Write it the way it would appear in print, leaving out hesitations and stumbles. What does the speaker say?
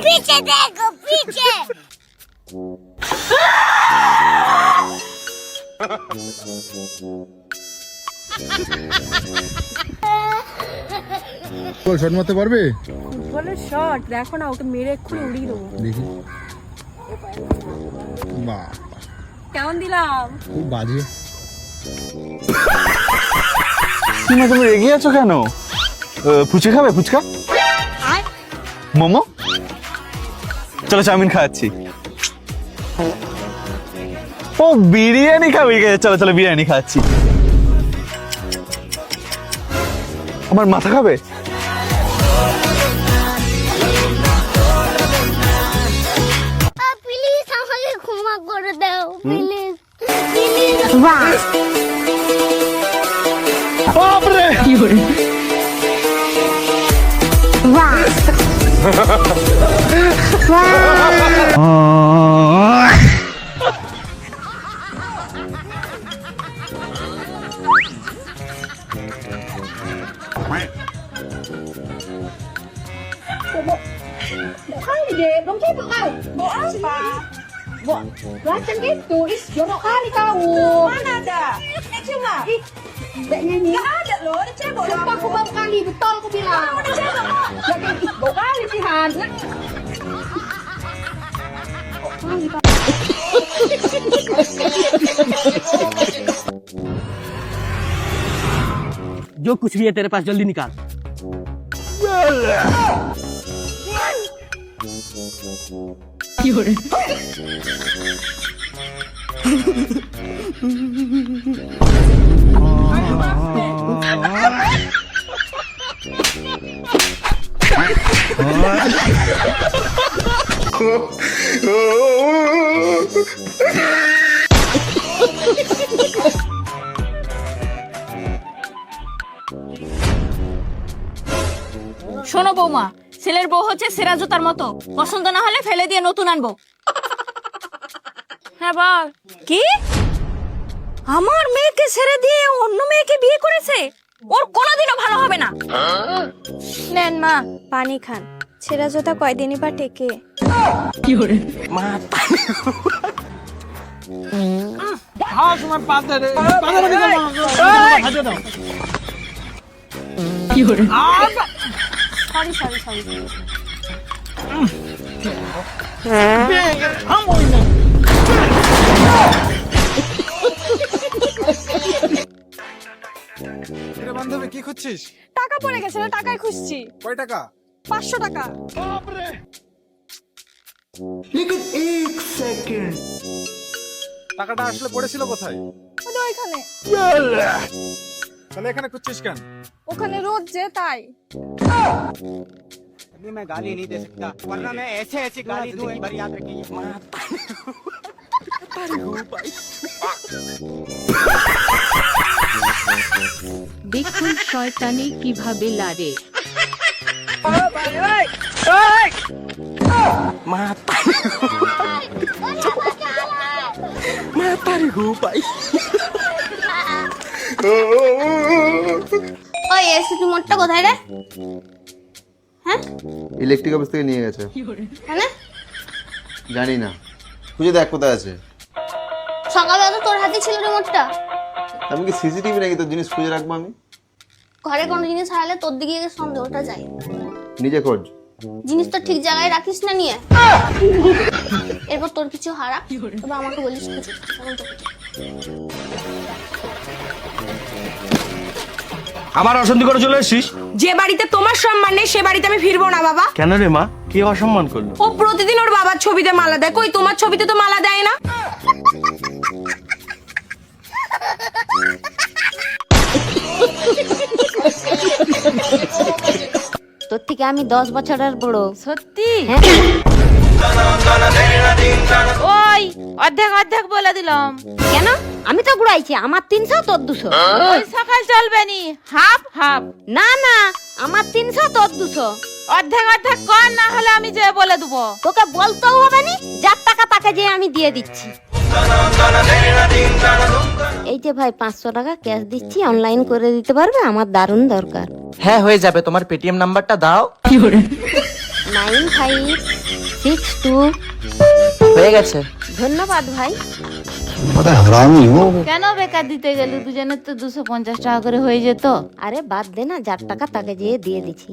पीछे देखो पीछे। বল শট মারতে পারবে? ফুটবলের শট দেখো না, ওকে মেরে এক্ষুনি উড়িয়ে দেবো। দেখি। বাহ, কেমন দিলাম? খুব বাজে। তুমি এগিয়ে আছো কেন? ফুচকা খাবে? ফুচকা, মোমো, চলো চাউমিন খাওয়াচ্ছি। ও বিরিয়ানি খাবি? চলো চলো বিরিয়ানি খাওয়াচ্ছি। আমার মাথা খাবে? প্লিজ আমাকে ক্ষমা করে দাও প্লিজ বাপরে Dong siapa kau? Bawa apa? Bawa macam gitu. Jorok kali kau. Mana ada? Cuma. Tak nyanyi. Tak ada loh. Ada cebok. Sumpah aku bawa kali. Betul aku bilang. Ada cebok. Jangan bawa kali Jihan. जो कुछ भी है तेरे पास जल्दी निकाल। শোনো বৌমা, ছেলের বউ হচ্ছে সেরা জুতার মতো, পছন্দ না হলে ফেলে দিয়ে নতুন আনবো। হ্যাঁ বল। কি? আমার মেয়েকে ছেড়ে দিয়ে অন্য মেয়েকে বিয়ে করেছে? ওর কোনোদিনও ভালো হবে না। নেন মা পানি খান, ছেঁড়া জুতা কয়দিনই বা টেকে। Sorry sorry sorry. বান্ধবী কি খুঁজছিস? টাকা পড়ে গেছে, টাকাই খুঁজছি। কয় টাকা? 500 টাকা। টাকাটা আসলে পড়েছিল কোথায়? ওইখানে। তাহলে এখানে খুঁজছিস কেন? ওখানে রোদ যে তাই। अभी मैं गाली नहीं दे सकता, वरना मैं ऐसे ऐसे गाली दूं, एक बार याद रखिए। দেখুন শয়তানি কিভাবে লাড়ে। ওই এসি রিমোটটা কোথায় রে? হ্যাঁ, ইলেকট্রিক অফিস থেকে নিয়ে গেছে। মানে জানি না, খুঁজে দেখ কোথায় আছে। সকালে তো তোর হাতে ছিল রিমোটটা। আমি কি সিসিটিভি নাকি তোর জিনিস খুঁজে রাখবো? আমি ঘরে কোনো জিনিস হারালে তোর দিকে সন্দেহটা যায়। নিজে খোঁজ। জিনিস তো ঠিক জায়গায় রাখিস না নিয়ে। এরপর তোর কিছু হারা, তবে আমাকে বলিস কিছু। আবার অশান্তি করে চলে এসেছিস? যে বাড়িতে তোমার সম্মান নেই সে বাড়িতে আমি ফিরবো না বাবা। কেন রে মা, কি অসম্মান করলো? ও প্রতিদিন ওর বাবার ছবিতে মালা দেয়, কই তোমার ছবিতে তো মালা দেয় না। তোর থেকে আমি 10 বছরের বড়। সত্যি? হ্যাঁ। ওই অর্ধেক অর্ধেক বলে দিলাম। কেন? আমি তো ঘুরাইছি, আমার 300 তোর 200। ওই সকাল চলবে নি, হাফ হাফ। না না, আমার 300 তোর 200। অর্ধেক অর্ধেক কর, না হলে আমি যে বলে দেবো। তোকে বলতেও হবে নি, যার টাকা তাকে যে আমি দিয়ে দিচ্ছি। এই যে ভাই 500 টাকা ক্যাশ দিচ্ছি, অনলাইন করে দিতে পারবে? আমার দারুণ দরকার। হ্যাঁ হয়ে যাবে, তোমার পেটিএম নাম্বারটা দাও। 9562। হয়ে গেছে। ধন্যবাদ ভাই। কেন বেকার দিতে গেল? দুজনের তো 250 টাকা করে হয়ে যেত। আরে বাদ দে না, যার টাকা তাকে যেয়ে দিয়ে দিচ্ছি।